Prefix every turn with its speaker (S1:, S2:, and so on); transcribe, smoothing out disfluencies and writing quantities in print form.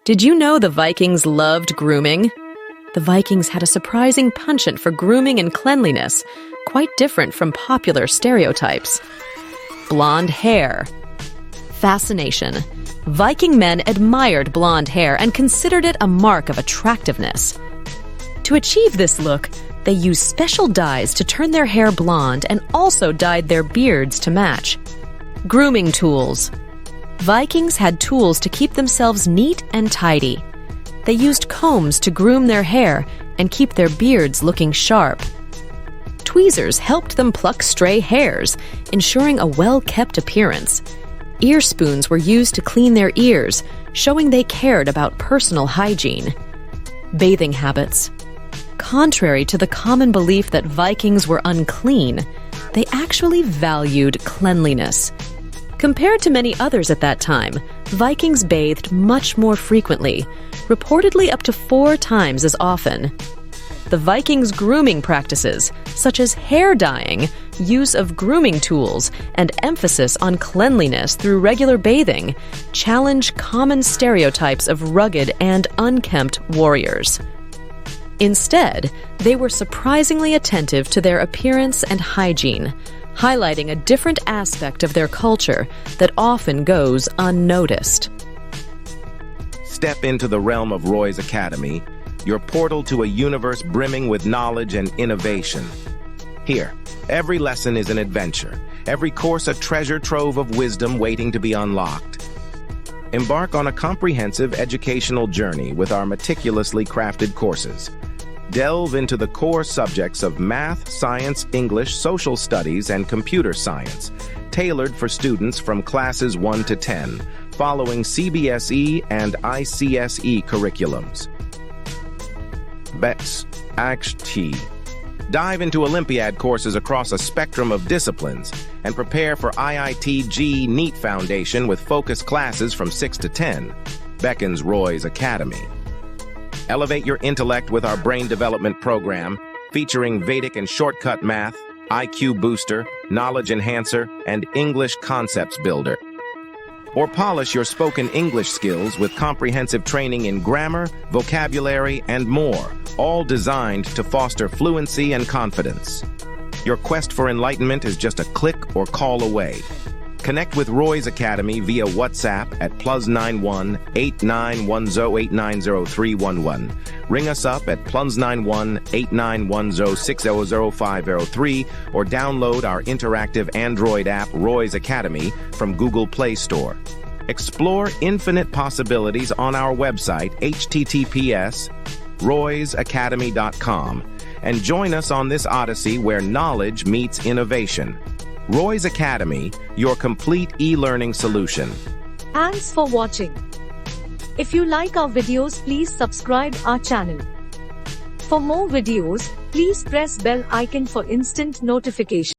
S1: Did you know the Vikings loved grooming? The Vikings had a surprising penchant for grooming and cleanliness, quite different from popular stereotypes. Blonde hair. Fascination. Viking men admired blonde hair and considered it a mark of attractiveness. To achieve this look, they used special dyes to turn their hair blonde and also dyed their beards to match. Grooming tools. Vikings had tools to keep themselves neat and tidy. They used combs to groom their hair and keep their beards looking sharp. Tweezers helped them pluck stray hairs, ensuring a well-kept appearance. Ear spoons were used to clean their ears, showing they cared about personal hygiene. Bathing habits. Contrary to the common belief that Vikings were unclean, they actually valued cleanliness. Compared to many others at that time, Vikings bathed much more frequently, reportedly up to 4 times as often. The Vikings' grooming practices, such as hair dyeing, use of grooming tools, and emphasis on cleanliness through regular bathing, challenge common stereotypes of rugged and unkempt warriors. Instead, they were surprisingly attentive to their appearance and hygiene, highlighting a different aspect of their culture that often goes unnoticed.
S2: Step into the realm of Roy's Academy, your portal to a universe brimming with knowledge and innovation. Here, every lesson is an adventure, every course a treasure trove of wisdom waiting to be unlocked. Embark on a comprehensive educational journey with our meticulously crafted courses. Delve into the core subjects of math, science, English, social studies, and computer science, tailored for students from classes 1 to 10, following CBSE and ICSE curriculums. Dive into Olympiad courses across a spectrum of disciplines and prepare for IIT NEET Foundation with focused classes from 6 to 10. Beckons Roy's Academy. Elevate your intellect with our brain development program, featuring Vedic and shortcut math, IQ booster, knowledge enhancer, and English concepts builder. Or polish your spoken English skills with comprehensive training in grammar, vocabulary, and more, all designed to foster fluency and confidence. Your quest for enlightenment is just a click or call away. Connect with Roy's Academy via WhatsApp at +91 8910 890311. Ring us up at +91 8910 600503 or download our interactive Android app Roy's Academy from Google Play Store. Explore infinite possibilities on our website https://roysacademy.com and join us on this odyssey where knowledge meets innovation. Roy's Academy, your complete e-learning solution.
S3: Thanks for watching. If you like our videos, please subscribe our channel. For more videos, please press bell icon for instant notification.